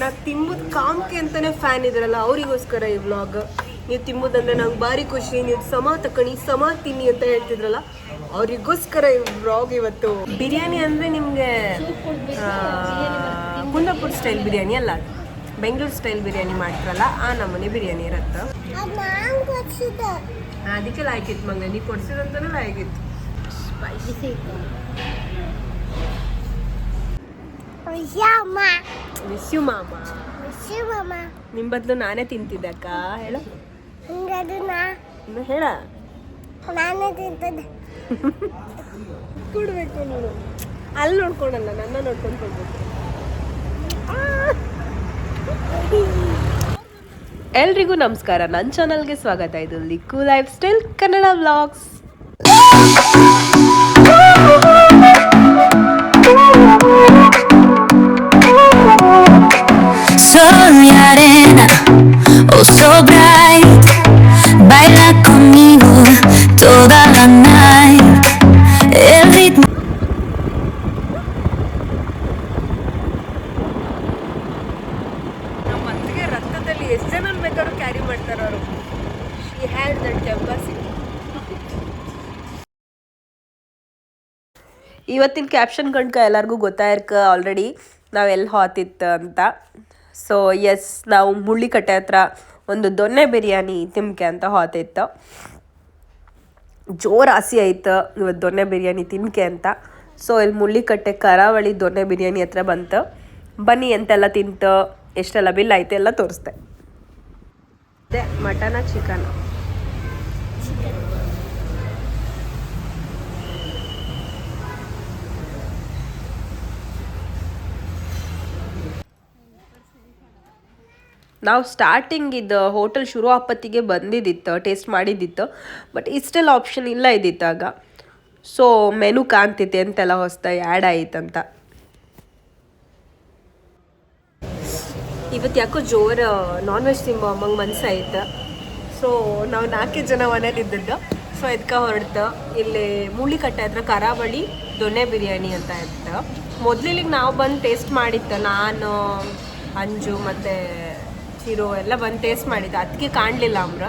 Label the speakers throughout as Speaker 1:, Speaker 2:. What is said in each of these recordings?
Speaker 1: ನಾ ತಿಂಬುದು ಕಾಮ್ಕೆ ಅಂತಾನೆ ಫ್ಯಾನ್ ಇದ್ರಲ್ಲ ಅವರಿಗೋಸ್ಕರ ಈ ವ್ಲಾಗ್. ನೀವು ತಿಂಬುದಂದ್ರೆ ನಂಗೆ ಭಾರಿ ಖುಷಿ. ನೀವು ಸಮ ತಕಣಿ ಸಮ ತಿನ್ನಿ ಅಂತ ಹೇಳ್ತಿದ್ರಲ್ಲ ಅವರಿಗೋಸ್ಕರ ಈ ವ್ಲಾಗ್ ಇವತ್ತು. ಬಿರಿಯಾನಿ ಅಂದರೆ ನಿಮಗೆ ಕುಂದಾಪುರ ಸ್ಟೈಲ್ ಬಿರಿಯಾನಿ ಅಲ್ಲ, ಬೆಂಗಳೂರು ಸ್ಟೈಲ್ ಬಿರಿಯಾನಿ ಮಾಡ್ತಾರಲ್ಲ ಆ ನಮೂನೆ ಬಿರಿಯಾನಿ ಇರುತ್ತೆ. ಅದಕ್ಕೆ ಲಾಯ್ಕಿತ್ತು ಮಂಗ, ನೀವು ಕೊಡ್ಸಿದಂತಾನೆ ಲಾಯ್ಕಿತ್ತು. ಸ್ಪೈಸಿ ವಿಶ್ಯು ಮಾಮ, ನಿಮ್ಮ ಬದಲು ನಾನೇ ತಿಂತಿದ್ದೆ ಅಕ್ಕ. ಹೇಳು ಹೇಳ, ಕೊಡ್ಬೇಕು ನೋಡು. ಅಲ್ಲಿ ನೋಡ್ಕೊಂಡಲ್ಲ, ನನ್ನ ನೋಡ್ಕೊಂಡು ಕೊಡ್ಬೇಕು. ಎಲ್ರಿಗೂ ನಮಸ್ಕಾರ, ನನ್ನ ಚಾನಲ್ಗೆ ಸ್ವಾಗತ. ಇದು Likku lifestyle Kannada vlogs.
Speaker 2: Sol y arena, oh so bright, baila conmigo toda la night. El ritmo.
Speaker 1: ನಮ್ಮ ಅತ್ತಿಗೆ ರಕ್ತದಲ್ಲಿ ಎಷ್ಟು ಜನ ಬೇಕಾದ್ರೂ ಕ್ಯಾರಿ ಮಾಡ್ತಾರೆ ಅವರು. She had that capacity. ಇವತ್ತಿನ ಕ್ಯಾಪ್ಷನ್ ಕಣ್ಕ ಎಲ್ಲರಿಗೂ ಗೊತ್ತಾಯಿರ್ಕ ಆಲ್ರೆಡಿ ನಾವೆಲ್ಲಿ ಹಾತಿತ್ತು ಅಂತ. ಸೊ ಎಸ್, ನಾವು ಮುಳ್ಳಿಕಟ್ಟೆ ಹತ್ರ ಒಂದು ದೊನ್ನೆ ಬಿರಿಯಾನಿ ತಿನ್ಕೆ ಅಂತ ಹೋತಿತ್ತು. ಜೋರು ಆಸೆ ಆಯ್ತು ಇವತ್ತು ದೊನ್ನೆ ಬಿರಿಯಾನಿ ತಿನ್ಕೆ ಅಂತ. ಸೊ ಇಲ್ಲಿ ಮುಳ್ಳಿಕಟ್ಟೆ ಕರಾವಳಿ ದೊನ್ನೆ ಬಿರಿಯಾನಿ ಹತ್ರ ಬಂತು. ಬನ್ನಿ ಎಂತೆಲ್ಲ ತಿಂತು, ಎಷ್ಟೆಲ್ಲ ಬಿಲ್ ಆಯ್ತು ಎಲ್ಲ ತೋರಿಸ್ದೆ. ಅದೇ ಮಟನ ಚಿಕನ್. ನಾವು ಸ್ಟಾರ್ಟಿಂಗ್ ಇದು ಹೋಟೆಲ್ ಶುರು ಆಪತ್ತಿಗೆ ಬಂದಿದ್ದಿತ್ತು, ಟೇಸ್ಟ್ ಮಾಡಿದ್ದಿತ್ತು. ಬಟ್ ಇಷ್ಟೆಲ್ಲ ಆಪ್ಷನ್ ಇಲ್ಲ ಇದ್ದಿತ್ತಾಗ. ಸೊ ಮೆನು ಕಾಣ್ತಿತ್ತು ಎಂತೆಲ್ಲ ಹೊಸ್ದಾಗಿ ಆ್ಯಡ್ ಆಯ್ತಂತ. ಇವತ್ತು ಯಾಕೋ ಜೋರು ನಾನ್ ವೆಜ್ ತಿಂಬ ಅಮ್ಮಂಗೆ ಮನ್ಸಾಯ್ತು. ಸೊ ನಾವು 4 ಜನ ಮನೇಲಿ ಇದ್ದದ್ದು. ಸೊ ಇದಕ್ಕೆ ಹೊರಡ್ತು. ಇಲ್ಲಿ ಮುಳ್ಳಿಕಟ್ಟೆ ಹತ್ರ ಕರಾವಳಿ ದೊನ್ನೆ ಬಿರಿಯಾನಿ ಅಂತ ಇತ್ತು. ಮೊದಲಿಗೆ ನಾವು ಬಂದು ಟೇಸ್ಟ್ ಮಾಡಿತ್ತು. ನಾನು, ಅಂಜು ಮತ್ತು ಚಿರೋ ಎಲ್ಲ ಬಂದು ಟೇಸ್ಟ್ ಮಾಡಿದ್ದು. ಅದಕ್ಕೆ ಕಾಣಲಿಲ್ಲ ಅಮ್ರ.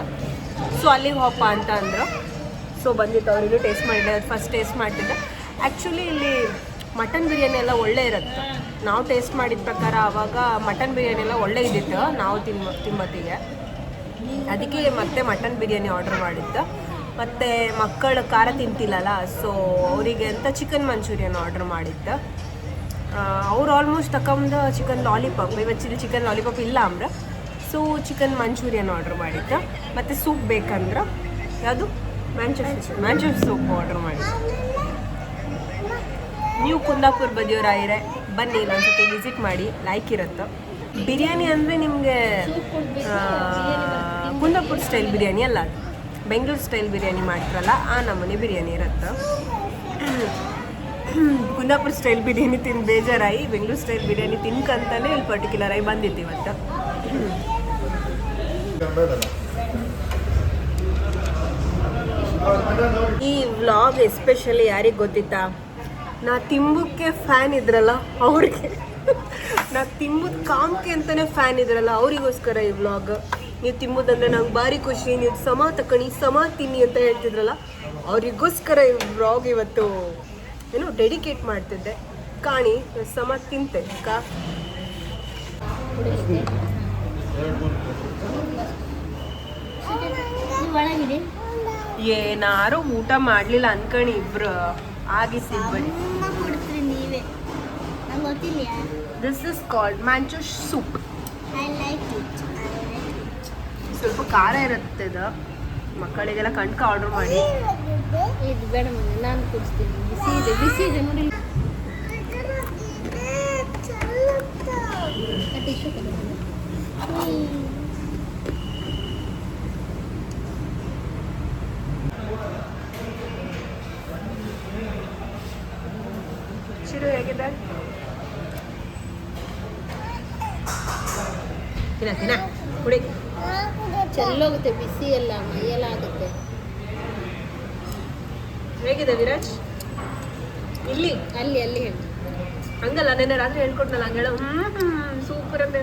Speaker 1: ಸೊ ಅಲ್ಲಿಗೆ ಹೋಪ ಅಂತ ಅಂದರು. ಸೊ ಬಂದಿತ್ತು, ಅವರಿಗೂ ಟೇಸ್ಟ್ ಮಾಡಿದ್ದೆ. ಅದು ಫಸ್ಟ್ ಟೇಸ್ಟ್ ಮಾಡ್ತಿದ್ದೆ. ಆ್ಯಕ್ಚುಲಿ ಇಲ್ಲಿ ಮಟನ್ ಬಿರಿಯಾನಿ ಎಲ್ಲ ಒಳ್ಳೆ ಇರುತ್ತೆ. ನಾವು ಟೇಸ್ಟ್ ಮಾಡಿದ ಪ್ರಕಾರ ಆವಾಗ ಮಟನ್ ಬಿರಿಯಾನಿ ಎಲ್ಲ ಒಳ್ಳೆ ಇದ್ದಿತ್ತು ನಾವು ತಿಂಬತ್ತಿಗೆ. ಅದಕ್ಕೆ ಮತ್ತೆ ಮಟನ್ ಬಿರಿಯಾನಿ ಆರ್ಡ್ರ್ ಮಾಡಿದ್ದು. ಮತ್ತು ಮಕ್ಕಳು ಖಾರ ತಿಂತಿಲ್ಲಲ್ಲ, ಸೊ ಅವರಿಗೆ ಅಂತ ಚಿಕನ್ ಮಂಚೂರಿಯನ್ ಆರ್ಡ್ರ್ ಮಾಡಿದ್ದು. ಅವ್ರು ಆಲ್ಮೋಸ್ಟ್ ತಗೊಂಡು ಚಿಕನ್ ಲಾಲಿಪಾಪ್, ಇವತ್ತು ಚಿಕನ್ ಲಾಲಿಪಾಪ್ ಇಲ್ಲ ಅಂದ್ರೆ ಸೊ ಚಿಕನ್ ಮಂಚೂರಿಯನ್ ಆರ್ಡ್ರ್ ಮಾಡಿದ್ದು. ಮತ್ತು ಸೂಪ್ ಬೇಕಂದ್ರೆ ಯಾವುದು ಮ್ಯಾಂಚೂರ್ ಸೂಪ್ ಆರ್ಡ್ರ್ ಮಾಡಿದ್ದು. ನೀವು ಕುಂದಾಪುರ ಬದಿಯವರಾಗಿರೆ ಬನ್ನಿ, ಒಂದ್ಸತಿ ವಿಸಿಟ್ ಮಾಡಿ, ಲೈಕ್ ಇರುತ್ತೆ. ಬಿರಿಯಾನಿ ಅಂದರೆ ನಿಮಗೆ ಕುಂದಾಪುರ ಸ್ಟೈಲ್ ಬಿರಿಯಾನಿ ಅಲ್ಲ, ಬೆಂಗಳೂರು ಸ್ಟೈಲ್ ಬಿರಿಯಾನಿ ಮಾಡ್ತಾರಲ್ಲ ಆ ನಮೂನೆ ಬಿರಿಯಾನಿ ಇರುತ್ತೆ. ಕುಂದಾಪುರ ಸ್ಟೈಲ್ ಬಿರಿಯಾನಿ ತಿಂದು ಬೇಜಾರಾಗಿ ಬೆಂಗಳೂರು ಸ್ಟೈಲ್ ಬಿರಿಯಾನಿ ತಿನ್ಕಂತಾನೆ ಇಲ್ಲಿ ಪರ್ಟಿಕ್ಯುಲರ್ ಆಗಿ ಬಂದಿತ್ತು ಇವತ್ತು. ಈ ವ್ಲಾಗ್ ಎಸ್ಪೆಷಲಿ ಯಾರಿಗೆ ಗೊತ್ತಿತ್ತಾ? ನಾ ತಿಂಬುಕ್ಕೆ ಫ್ಯಾನ್ ಇದ್ರಲ್ಲ ಅವ್ರಿಗೆ, ನಾ ತಿಂಬುದು ಕಾಮ್ಕೆ ಅಂತಾನೆ ಫ್ಯಾನ್ ಇದ್ರಲ್ಲ ಅವರಿಗೋಸ್ಕರ ಈ ವ್ಲಾಗ್. ನೀವು ತಿಂಬುದಂದ್ರೆ ನಂಗೆ ಭಾರಿ ಖುಷಿ. ನೀವು ಸಮ ತಕಣಿ ಸಮ ತಿನ್ನಿ ಅಂತ ಹೇಳ್ತಿದ್ರಲ್ಲ ಅವರಿಗೋಸ್ಕರ ಈ ವ್ಲಾಗ್ ಇವತ್ತು ಏನೋ ಡೆಡಿಕೇಟ್ ಮಾಡ್ತಿದ್ದೆ. ಕಾಣಿ ಸಮ ತಿಂತೆ ಅಕ್ಕ. ಏನಾರು ಊಟ ಮಾಡಲಿಲ್ಲ ಅನ್ಕಣಿ ಇಬ್ರು ಆಗಿಸಿ ಬನ್ನಿ. This is called manchow soup. ಸ್ವಲ್ಪ ಖಾರ ಇರುತ್ತೆ ಇದು. ಮಕ್ಕಳಿಗೆಲ್ಲ ಕಣ್ಕ ಆರ್ಡರ್ ಮಾಡಿ.
Speaker 3: ಇದು ಬೇಡ ಮನೆ, ನಾನು ಕೊಡಿಸ್ತೀನಿ. ಬಿಸಿ ಇದೆ, ಬಿಸಿ ಇದೆ ನೋಡಿ.
Speaker 1: ಚಿರು ಹೇಗಿದೆ? ತಿನ್ನ ಕುಡಿ.
Speaker 3: ಚೆಲ್ಲೋಗುತ್ತೆ, ಬಿಸಿ ಎಲ್ಲ ಮೈಯೆಲ್ಲ ಆಗುತ್ತೆ.
Speaker 1: ಹೇಗಿದೆ ವಿರಾಜ್?
Speaker 3: ಇಲ್ಲಿ ಅಲ್ಲಿ ಅಲ್ಲಿ ಹೇಳಿ
Speaker 1: ಹಂಗಲ್ಲ, ನೆನ್ನೆ ರಾತ್ರಿ ಹೇಳ್ಕೊಟ್ನಲ್ಲ ಹಂಗೆ ಹೇಳ. ಸೂಪರ್ ಅಂತ.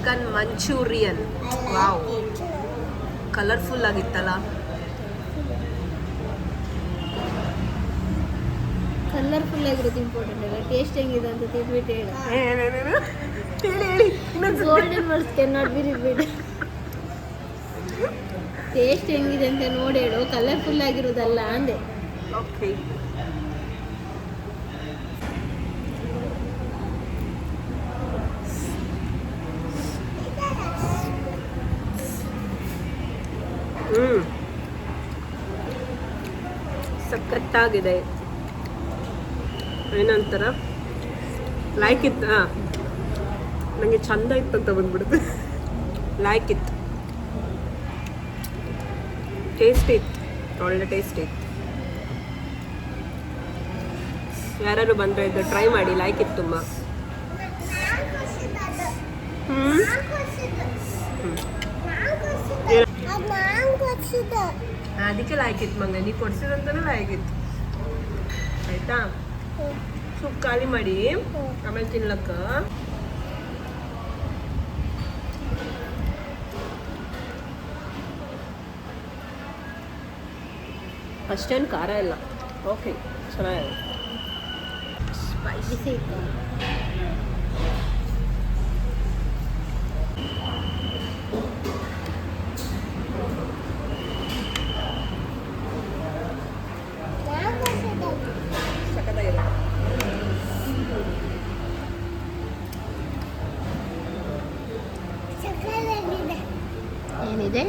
Speaker 1: Chicken Manchurian. ವಾವ್, ಕಲರ್ಫುಲ್ ಆಗಿತ್ತಲ್ಲ.
Speaker 3: ಕಲರ್ಫುಲ್ ಆಗಿರೋದು ಇಂಪಾರ್ಟೆಂಟ್ ಅಲ್ಲ, ಟೇಸ್ಟ್ ಹೆಂಗಿದೆ ಅಂತ ತಿಳ್ಬಿಟ್ಟು ಹೇಳು.
Speaker 1: ಹೇಳಿ
Speaker 3: golden words can not be repeated. Taste ಹೆಂಗಿದೆ ಅಂತ ನೋಡಿ ಹೇಳು, ಕಲರ್ಫುಲ್ ಆಗಿರೋದಲ್ಲ ಅಂದೆ.
Speaker 1: ಓಕೆ. ಸಖತ್ತಾಗಿದೆ. ಏನಂತಾರ, ಲೈಕ್ ಇತ್ತು. ನನಗೆ ಚಂದ ಇತ್ತು ಅಂತ ಬಂದ್ಬಿಡುತ್ತೆ. ಲೈಕ್ ಇತ್ತು, ಟೇಸ್ಟ್ ಇತ್ತು, ಒಳ್ಳೆ ಟೇಸ್ಟ್ ಇತ್ತು. ಯಾರು ಬಂದರೆ ಇದು ಟ್ರೈ ಮಾಡಿ, ಲೈಕ್ ಇತ್ತು ತುಂಬ. ಅದಕ್ಕೆ ಲೈಕ್ ಇತ್ತು ಮಂಗ, ನೀವು ಕೊಡ್ಸಿದಂತಾನೆ ಲೈಕ್ ಇತ್ತು. ಆಯ್ತಾ, ಸೂಪ್ ಖಾಲಿ ಮಾಡಿ ಆಮೇಲೆ ತಿನ್ಲಕ್ಕ. ಅಷ್ಟೇನು ಖಾರ ಇಲ್ಲ. ಓಕೆ, ಚೆನ್ನಾಗಿದೆ.
Speaker 3: ಸ್ಪೈಸಿ ಇತ್ತು.
Speaker 1: ಸಖತ್ತಾಗಿದೆ.
Speaker 3: ಏನಿದೆ?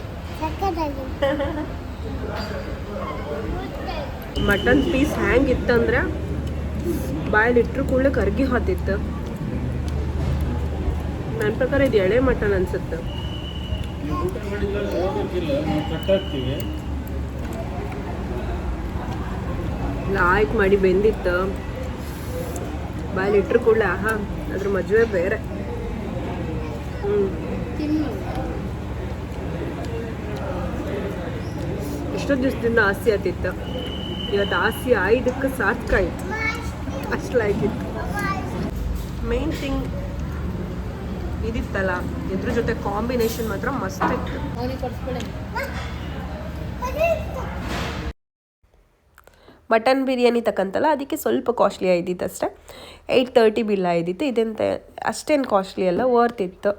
Speaker 1: ಮಟನ್ ಪೀಸ್ ಹ್ಯಾಂಗಿತ್ತಂದ್ರೆ ಬಾಯಲ್ಲಿ ಇಟ್ಟರು ಕೂಡಲೇ ಕರ್ಗಿ ಹಾತಿತ್ತು. ನನ್ನ ಪ್ರಕಾರ ಇದು ಎಳೆ ಮಟನ್ ಅನ್ಸುತ್ತೆ. ಲಾಯ್ಕ್ ಮಾಡಿ ಬೆಂದಿತ್ತು, ಬಾಯಲ್ಲಿ ಇಟ್ಟರು ಕೂಡಲೇ ಆಹಾ, ಅದ್ರ ಮಜವೇ ಬೇರೆ. ಎಷ್ಟೊಂದು ದಿವಸದಿಂದ ಆಸೆ ಆತಿತ್ತು, ಇವತ್ತು ಆಸೆ ಆಯ್ದಕ್ಕೆ ಸಾಕಾಯ್ತು, ಅಷ್ಟು ಲೈಕಿತ್ತು. ಮೇನ್ ಥಿಂಗ್ ಇದಿತ್ತಲ್ಲ, ಇದ್ರ ಜೊತೆ ಕಾಂಬಿನೇಷನ್ ಮಾತ್ರ ಮಸ್ತ್ ಇತ್ತು.
Speaker 3: ಅವನಿಗೆ ಕೊಡ್ಸ್ಕೊಳ್ಳಿ.
Speaker 1: ಮಟನ್ ಬಿರಿಯಾನಿ ತಕ್ಕಂತಲ್ಲ, ಅದಕ್ಕೆ ಸ್ವಲ್ಪ ಕಾಸ್ಟ್ಲಿ ಆಯ್ದಿತ್ತು ಅಷ್ಟೇ. 830 ಬಿಲ್ ಆಯ್ದಿತ್ತು. ಇದೆಂತ ಅಷ್ಟೇನು ಕಾಸ್ಟ್ಲಿ ಅಲ್ಲ, ವರ್ತ್ ಇತ್ತು.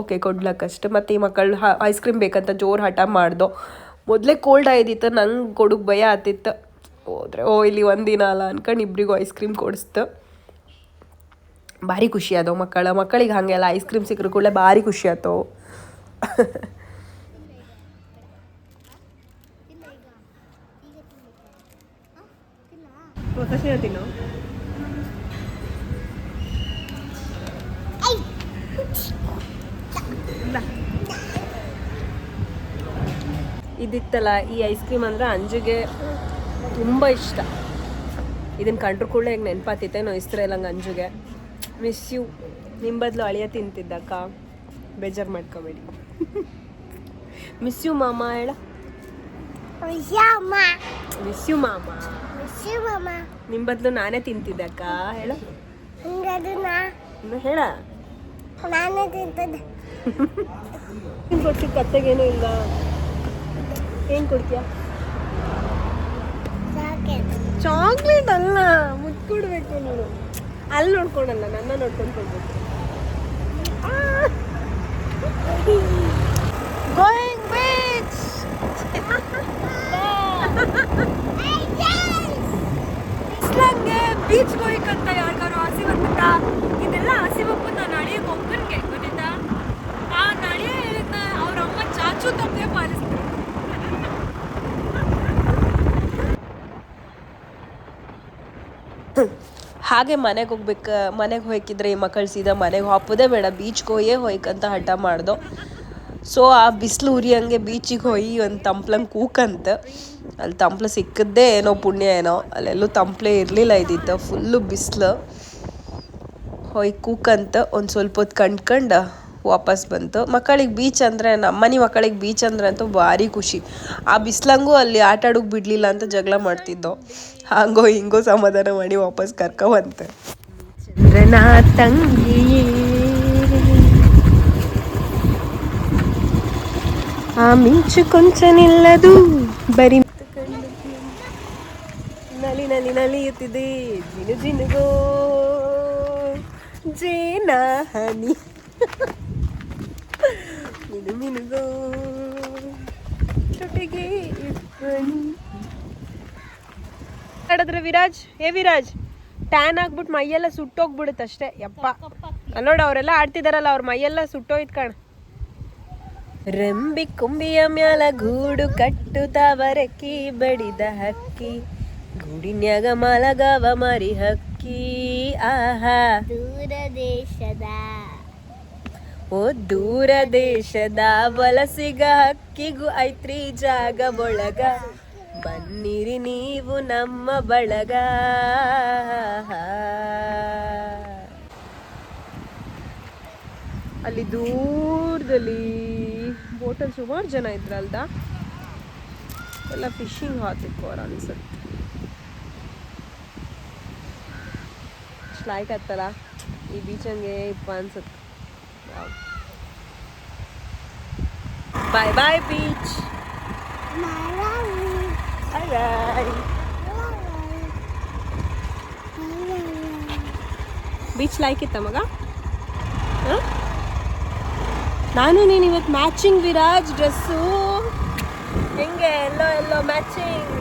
Speaker 1: ಓಕೆ, ಕೊಡ್ಲಕ್ಕಷ್ಟು. ಮತ್ತು ಈ ಮಕ್ಕಳು ಐಸ್ ಕ್ರೀಮ್ ಬೇಕಂತ ಜೋರು ಹಠ ಮಾಡ್ದೋ. ಮೊದಲೇ ಕೋಲ್ಡ್ ಆಯ್ದಿತ್ತು, ನಂಗೆ ಕೊಡೋಕೆ ಭಯ ಆತಿತ್ತು. ಹೋದ್ರೆ ಇಲ್ಲಿ ಒಂದಿನ ಅಲ್ಲ ಅನ್ಕೊಂಡು ಇಬ್ಬರಿಗೂ ಐಸ್ ಕ್ರೀಮ್ ಕೊಡಿಸ್ತು. ಭಾರಿ ಖುಷಿ ಆದವು ಮಕ್ಕಳಿಗೆ ಹಾಗೆಲ್ಲ ಐಸ್ ಕ್ರೀಮ್ ಸಿಕ್ಕರು ಕೂಡಲೇ ಭಾರಿ ಖುಷಿ ಆಯ್ತು. ತಿನ್ನು. ಇದಿತ್ತಲ್ಲ, ಈ ಐಸ್ ಕ್ರೀಮ್ ಅಂದರೆ ಅಂಜುಗೆ ತುಂಬ ಇಷ್ಟ. ಇದನ್ನು ಕಂಡ್ರು ಕೂಡ ಈಗ ನೆನಪಾತಿತ್ತೇನೋ ಇಸ್ರೇಲಂಗೆ ಅಂಜುಗೆ. Miss you. ನಿಮ್ಮ ಬದಲು ಅಳಿಯ ತಿಂತಿದ್ದಕ್ಕ, ಬೇಜಾರು ಮಾಡ್ಕೋಬೇಡಿ. ಮಿಸ್ ಯು ಮಾಮ ಹೇಳ. ಮಿಸ್ ಯು ಮಾಮ. ನಿಮ್ಮ ಬದಲು ನಾನೇ ತಿಂತಿದ್ದಕ್ಕ ಹೇಳು. ಹೇಳ. ಕೊಡ್ತಿ ಕತ್ತೆಗೇನೂ ಇಲ್ಲ. ಏನು ಕೊಡ್ತೀಯ? ಚಾಕ್ಲೇಟ್ ಅಲ್ಲ, ಮುದ್ದು ಕೊಡ್ಬೇಕು ನೋಡು. ಅಲ್ಲಿ ನೋಡ್ಕೊಂಡಲ್ಲ, ನನ್ನ ನೋಡ್ಕೊಂಡು ಕೊಡ್ಬೇಕು. Going beach. ಇಸ್ಲಾಂಗೆ ಬೀಚ್ ಹೋಯ್ಕಂತ ಯಾರಿಗಾರು ಆಸೆ ಬಂದ್ಬಿಟ್ಟ. ಇದೆಲ್ಲ ಆಸೆ ಬಂದ್ಬಿಟ್ಟು ನಾನು ಅಳಿಯಕ್ಕೆ ಒಬ್ಬನಿಗೆ ಗೊತ್ತಿತ್ತಾ. ಆ ನಳಿಯ ಹೇಳಿದ್ನ ಅವ್ರ ಅಮ್ಮ ಚಾಚು ತಪ್ಪೆ ಪಾಲಿಸ್ತಾರೆ. ಹಾಗೆ ಮನೆಗೆ ಹೋಯ್ಕಿದ್ರೆ ಈ ಮಕ್ಕಳು ಸೀದಾ ಮನೆಗೆ ಹಾಕೋದೇ ಬೇಡ, ಬೀಚ್ಗೆ ಹೋಯ್ಕಂತ ಹಠ ಮಾಡ್ದೋ. ಸೊ ಆ ಬಿಸಿಲು ಉರಿಯಂಗೆ ಬೀಚಿಗೆ ಹೋಗಿ ಒಂದು ತಂಪ್ಲಂಗೆ ಕೂಕಂತ. ಅಲ್ಲಿ ತಂಪ್ಲು ಸಿಕ್ಕದ್ದೇ ಏನೋ ಪುಣ್ಯ ಏನೋ, ಅಲ್ಲೆಲ್ಲೂ ತಂಪ್ಲೇ ಇರಲಿಲ್ಲ. ಇದ್ದಿತ್ತು ಫುಲ್ಲು ಬಿಸಿಲು. ಹೋಗಿ ಕೂಕಂತ ಒಂದು ಸ್ವಲ್ಪ ಹೊತ್ತು ಕಂಡ್ಕೊಂಡು ವಾಪಸ್ ಬಂತು. ಮಕ್ಕಳಿಗೆ ಬೀಚ್ ಅಂದರೆ, ನಮ್ಮನೆ ಮಕ್ಕಳಿಗೆ ಬೀಚ್ ಅಂದರೆ ಅಂತೂ ಭಾರಿ ಖುಷಿ. ಆ ಬಿಸ್ಲಂಗೂ ಅಲ್ಲಿ ಆಟ ಆಡೋಕೆ ಬಿಡಲಿಲ್ಲ ಅಂತ ಜಗಳ ಮಾಡ್ತಿದ್ದೋ. ಹಂಗೋ ಹಿಂಗೋ ಸಮಾಧಾನ ಮಾಡಿ ವಾಪಸ್ ಕರ್ಕೊಬಂತೆ. ಚಂದ್ರನ ತಂಗಿ ಆ ಮಿಂಚು ಕೊಂಚ ನಿಲ್ಲದು ಬರಿ ನಲಿ ನಲಿ ನಲಿಯುತ್ತಿದೆ ಜಿನು ಜಿನುಗೋ ಜೇನ ಹನಿ ಮಿನು ಮಿನುಗೋ ಜೊತೆಗೆ ಆಡಿದ್ರೆ ವಿರಾಜ್ ವಿರಾಜ್ ಟ್ಯಾನ್ ಆಗ್ಬಿಟ್ಟು ಮೈಯೆಲ್ಲ ಸುಟ್ಟೋಗ್ಬಿಡುತ್ತೆ ಅಷ್ಟೇ ಯಪ್ಪ ನೋಡ ಅವರೆಲ್ಲ ಆಡ್ತಿದಾರಲ್ಲ ಅವ್ರ ಮೈಯೆಲ್ಲ ಸುಟ್ಟೋಯ್ತು ಕಣ ರೆಂಬಿ ಕೊಂಬಿಯ ಮ್ಯಾಲ ಗೂಡು ಕಟ್ಟುತ್ತವರಕ್ಕಿ ಬಡಿದ ಹಕ್ಕಿ ಗೂಡಿನ್ಯಾಗ ಮಲಗವ ಮರಿ ಹಕ್ಕಿ ಆಹಾ
Speaker 3: ದೂರ ದೇಶದ
Speaker 1: ದೂರ ದೇಶದ ವಲಸಿಗ ಹಕ್ಕಿಗೂ ಐತ್ರಿ ಜಾಗ ಒಳಗ ಬನ್ನಿರಿ ನೀವು ನಮ್ಮ ಬಳಗ ಅಲ್ಲಿ ದೂರದಲ್ಲಿ ಬೋಟಲ್ಲಿ ಸುಮಾರು ಜನ ಇದ್ರಲ್ದ ಎಲ್ಲ ಫಿಶಿಂಗ್ ಹಾತಿತ್ತು ಅವ್ರು ಅನ್ಸುತ್ತೆ ಲೈಕ್ ಆಯ್ತಲ್ಲ ಈ ಬೀಚ್ ಹಂಗೆ ಇಪ್ಪ ಅನ್ಸುತ್ತೆ ಬಾಯ್ ಬಾಯ್ ಬೀಚ್ ಬೀಚ್ ಲೈಕ್ ಇತ್ತ ಮಗ ನಾನು ನೀನು ಇವತ್ತು ಮ್ಯಾಚಿಂಗ್ ವಿರಾಜ್ ಡ್ರೆಸ್ಸು ಹೆಂಗೆ ಎಲ್ಲೋ ಎಲ್ಲೋ ಮ್ಯಾಚಿಂಗ್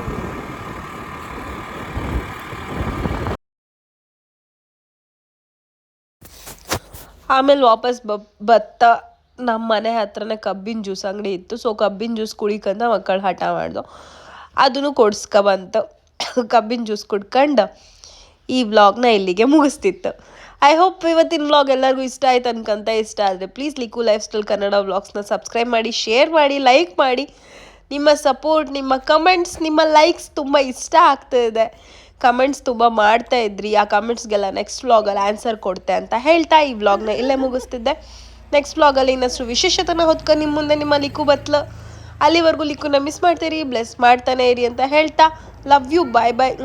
Speaker 1: ಆಮೇಲೆ ವಾಪಸ್ ಬತ್ತ ನಮ್ಮ ಮನೆ ಹತ್ರನೇ ಕಬ್ಬಿನ ಜ್ಯೂಸ್ ಅಂಗಡಿ ಇತ್ತು ಸೊ ಕಬ್ಬಿನ ಜ್ಯೂಸ್ ಕುಡಿಕಂತ ಮಕ್ಕಳು ಹಠ ಮಾಡ್ದು ಅದನ್ನು ಕೊಡ್ಸ್ಕೊಬಂತು ಕಬ್ಬಿನ ಜ್ಯೂಸ್ ಕುಡ್ಕೊಂಡು ಈ ವ್ಲಾಗ್ನ ಇಲ್ಲಿಗೆ ಮುಗಿಸ್ತಿತ್ತು ಐ ಹೋಪ್ ಇವತ್ತಿನ ವ್ಲಾಗ್ ಎಲ್ಲರಿಗೂ ಇಷ್ಟ ಆಯ್ತು ಅನ್ಕೊಂತ ಇಷ್ಟ ಆದರೆ please Likku lifestyle Kannada ವ್ಲಾಗ್ಸ್ನ ಸಬ್ಸ್ಕ್ರೈಬ್ ಮಾಡಿ ಶೇರ್ ಮಾಡಿ ಲೈಕ್ ಮಾಡಿ ನಿಮ್ಮ ಸಪೋರ್ಟ್ ನಿಮ್ಮ ಕಮೆಂಟ್ಸ್ ನಿಮ್ಮ ಲೈಕ್ಸ್ ತುಂಬ ಇಷ್ಟ ಆಗ್ತಾಯಿದೆ ಕಮೆಂಟ್ಸ್ ತುಂಬ ಮಾಡ್ತಾ ಇದ್ರಿ ಆ ಕಮೆಂಟ್ಸ್ಗೆಲ್ಲ ನೆಕ್ಸ್ಟ್ ವ್ಲಾಗಲ್ಲಿ ಆನ್ಸರ್ ಕೊಡ್ತೆ ಅಂತ ಹೇಳ್ತಾ ಈ ವ್ಲಾಗ್ನ ಇಲ್ಲೇ ಮುಗಿಸ್ತಿದ್ದೆ ನೆಕ್ಸ್ಟ್ ವ್ಲಾಗಲ್ಲಿ ಇನ್ನಷ್ಟು ವಿಶೇಷತನ ಹೊತ್ಕೊಂಡು ನಿಮ್ಮ ಮುಂದೆ ನಿಮ್ಮ ಲಿಕ್ಕು ಬತ್ಲು ಅಲ್ಲಿವರೆಗೂ ಲಿಕ್ಕುನ ಮಿಸ್ ಮಾಡ್ತೀರಿ ಬ್ಲೆಸ್ ಮಾಡ್ತಾನೆ ಇರಿ ಅಂತ ಹೇಳ್ತಾ ಲವ್ ಯು ಬಾಯ್ ಬಾಯ್